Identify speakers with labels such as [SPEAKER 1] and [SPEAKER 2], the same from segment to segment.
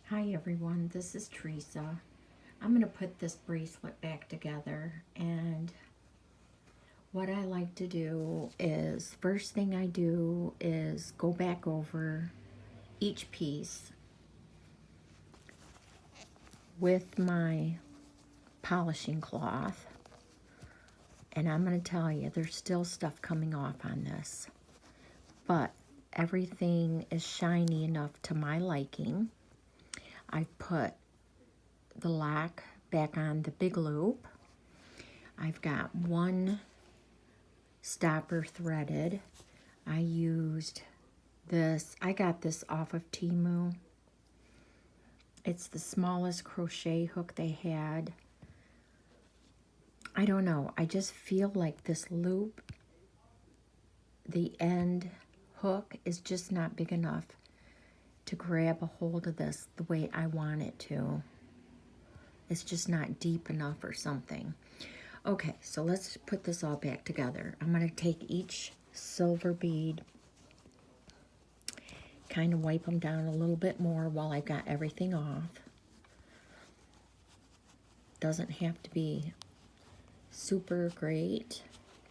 [SPEAKER 1] Hi everyone, this is Teresa. I'm going to put this bracelet back together, and what I like to do is, first thing I do is go back over each piece with my polishing cloth, and I'm going to tell you there's still stuff coming off on this, but everything is shiny enough to my liking. I've put the lock back on the big loop. I've got one stopper threaded. I used this, I got this off of Temu. It's the smallest crochet hook they had. I don't know, I just feel like this loop, the end hook is just not big enough to grab a hold of this the way I want it to. It's just not deep enough or something. Okay, so let's put this all back together. I'm going to take each silver bead, kind of wipe them down a little bit more while I've got everything off. Doesn't have to be super great,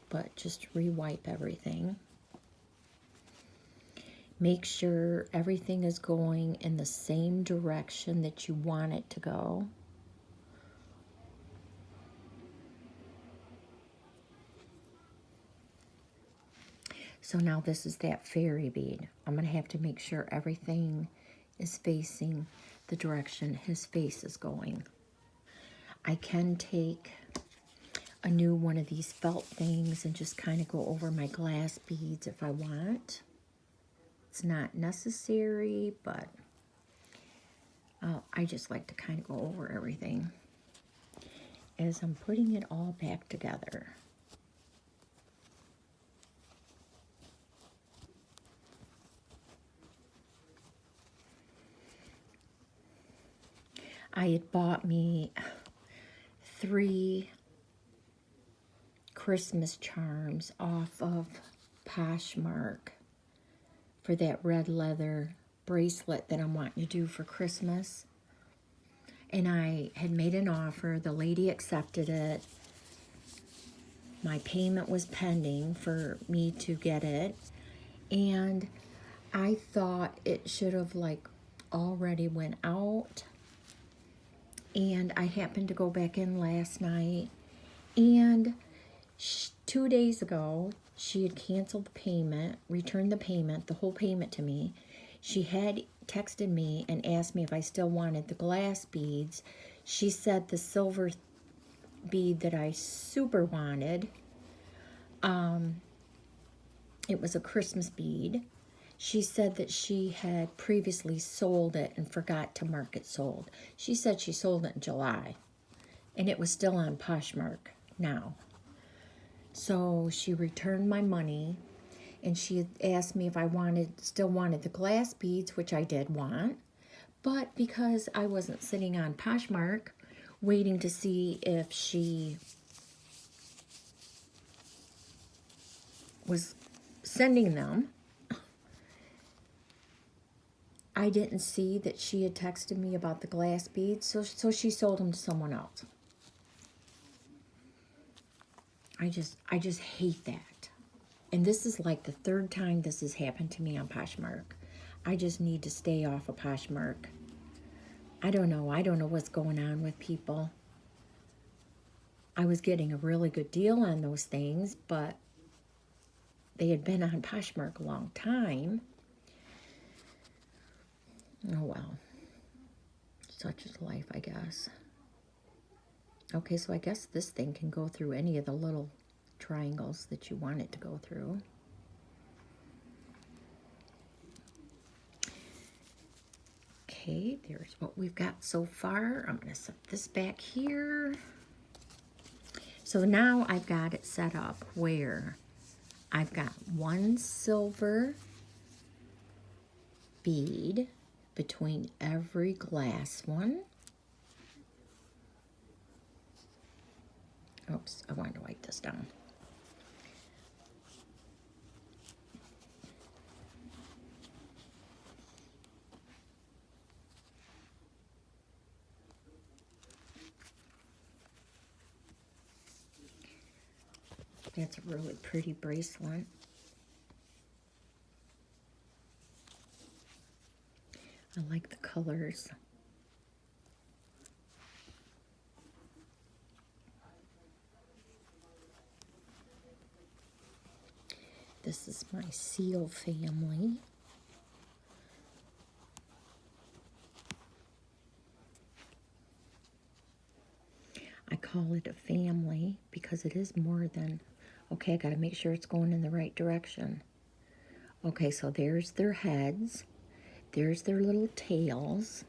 [SPEAKER 1] but just re-wipe everything. Make sure everything is going in the same direction that you want it to go. So now this is that fairy bead. I'm going to have to make sure everything is facing the direction his face is going. I can take a new one of these felt things and just kind of go over my glass beads if I want. It's not necessary, but I just like to kind of go over everything as I'm putting it all back together. I had bought me 3 Christmas charms off of Poshmark for that red leather bracelet that I'm wanting to do for Christmas. And I had made an offer. The lady accepted it. My payment was pending for me to get it. And I thought it should have like already went out. And I happened to go back in last night, and 2 days ago, she had canceled the payment, returned the payment, the whole payment to me. She had texted me and asked me if I still wanted the glass beads. She said the silver bead that I super wanted, it was a Christmas bead. She said that she had previously sold it and forgot to mark it sold. She said she sold it in July, and it was still on Poshmark now. So she returned my money, and she had asked me if I still wanted the glass beads, which I did want. But because I wasn't sitting on Poshmark waiting to see if she was sending them, I didn't see that she had texted me about the glass beads, so she sold them to someone else. I just hate that. And this is like the 3rd time this has happened to me on Poshmark. I just need to stay off of Poshmark. I don't know what's going on with people. I was getting a really good deal on those things, but they had been on Poshmark a long time. Oh well, such is life, I guess. Okay, so I guess this thing can go through any of the little triangles that you want it to go through. Okay, there's what we've got so far. I'm going to set this back here. So now I've got it set up where I've got one silver bead between every glass one. Oops, I wanted to wipe this down. That's a really pretty bracelet. I like the colors. This is my seal family. I call it a family because it is more than, okay, I got to make sure it's going in the right direction. Okay, so there's their heads. There's their little tails.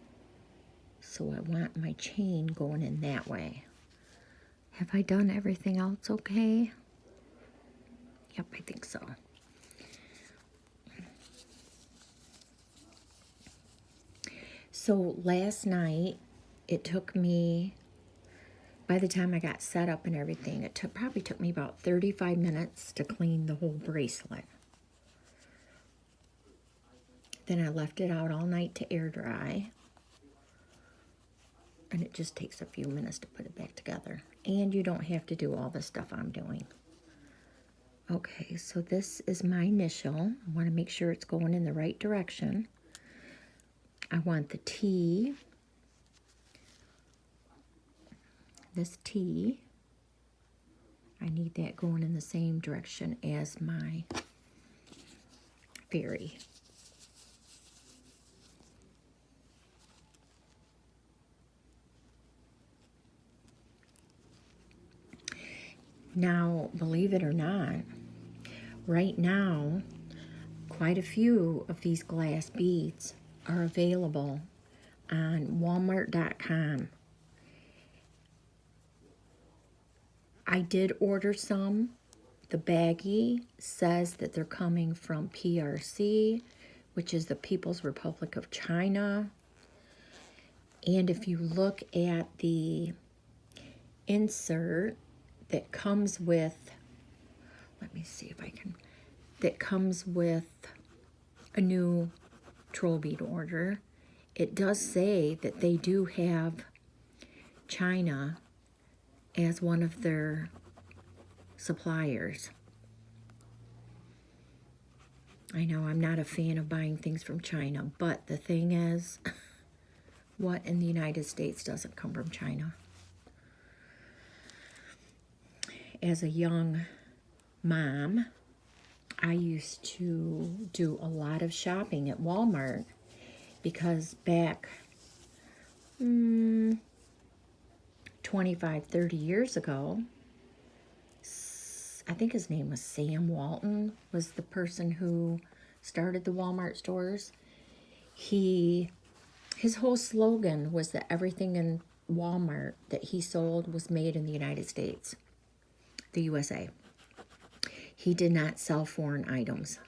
[SPEAKER 1] So I want my chain going in that way. Have I done everything else okay? Yep, I think so. So last night, it took me, by the time I got set up and everything, it probably took me about 35 minutes to clean the whole bracelet. Then I left it out all night to air dry. And it just takes a few minutes to put it back together. And you don't have to do all the stuff I'm doing. Okay, so this is my initial. I want to make sure it's going in the right direction. I want the T. This T. I need that going in the same direction as my fairy. Now, believe it or not, right now, quite a few of these glass beads are available on Walmart.com. I did order some. The baggie says that they're coming from PRC, which is the People's Republic of China. And if you look at the insert that comes with, let me see if I can, that comes with a new troll bead order, it does say that they do have China as one of their suppliers. I know I'm not a fan of buying things from China, but the thing is, what in the United States doesn't come from China? As a young mom, I used to do a lot of shopping at Walmart because back 25, 30 years ago, I think his name was Sam Walton, was the person who started the Walmart stores. His whole slogan was that everything in Walmart that he sold was made in the United States, the USA. He did not sell foreign items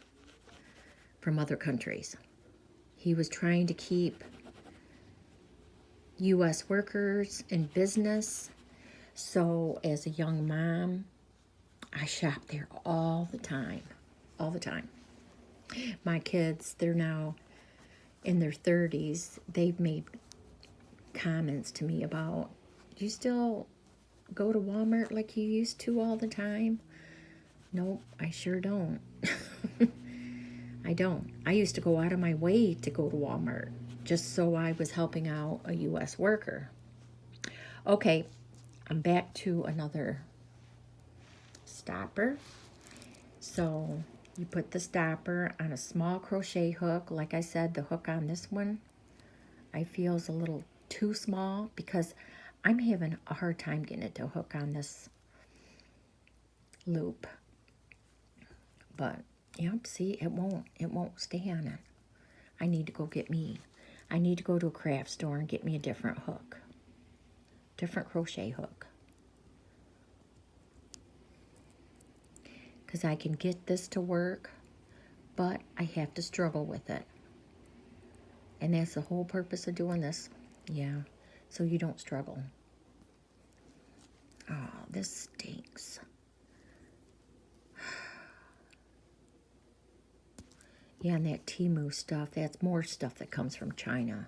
[SPEAKER 1] from other countries. He was trying to keep U.S. workers in business. So as a young mom, I shopped there all the time, all the time. My kids, they're now in their 30s. They've made comments to me about, do you still go to Walmart like you used to all the time? Nope, I sure don't. I don't. I used to go out of my way to go to Walmart just so I was helping out a U.S. worker. Okay, I'm back to another stopper. So you put the stopper on a small crochet hook. Like I said, the hook on this one I feel is a little too small because I'm having a hard time getting it to hook on this loop. But you know, see, it won't stay on it. I need to go to a craft store and get me a different hook. Different crochet hook. Because I can get this to work, but I have to struggle with it. And that's the whole purpose of doing this. Yeah, so you don't struggle. Oh, this stinks. Yeah, and that Temu stuff, that's more stuff that comes from China.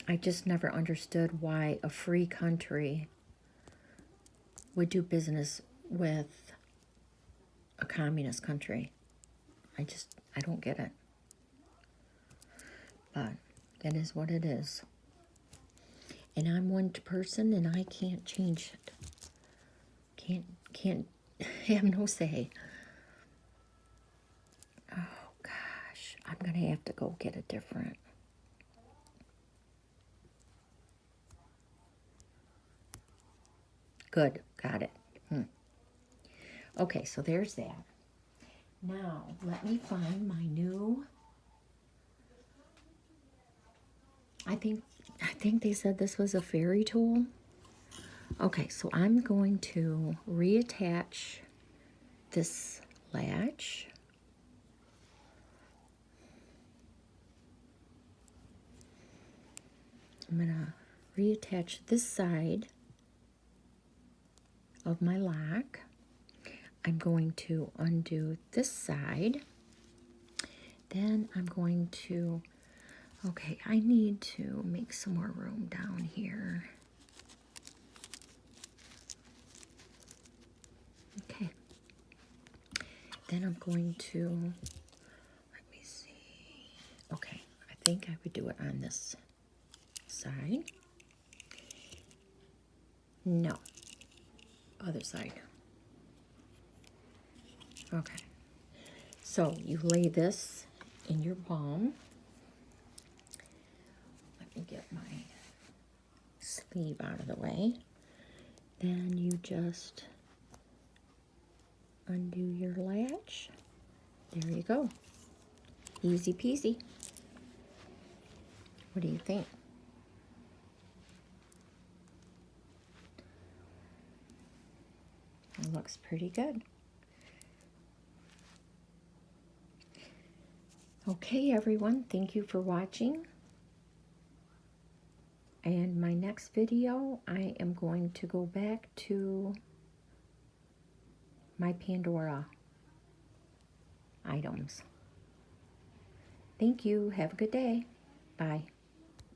[SPEAKER 1] I just never understood why a free country would do business with a communist country. I don't get it. But that is what it is. And I'm one person and I can't change it. Can't have no say. Oh gosh, I'm gonna have to go get a different. Good, got it. Okay, so there's that. Now, let me find my new, I think they said this was a fairy tool. Okay, so I'm going to reattach this latch. I'm gonna reattach this side of my lock. I'm going to undo this side. Then I'm going to, okay, I need to make some more room down here. Okay. Then I'm going to, let me see. Okay, I think I would do it on this side. No, other side. Okay, so you lay this in your palm. Let me get my sleeve out of the way. Then you just undo your latch. There you go. Easy peasy. What do you think? It looks pretty good. Okay, everyone, thank you for watching. And my next video, I am going to go back to my Pandora items. Thank you. Have a good day. Bye.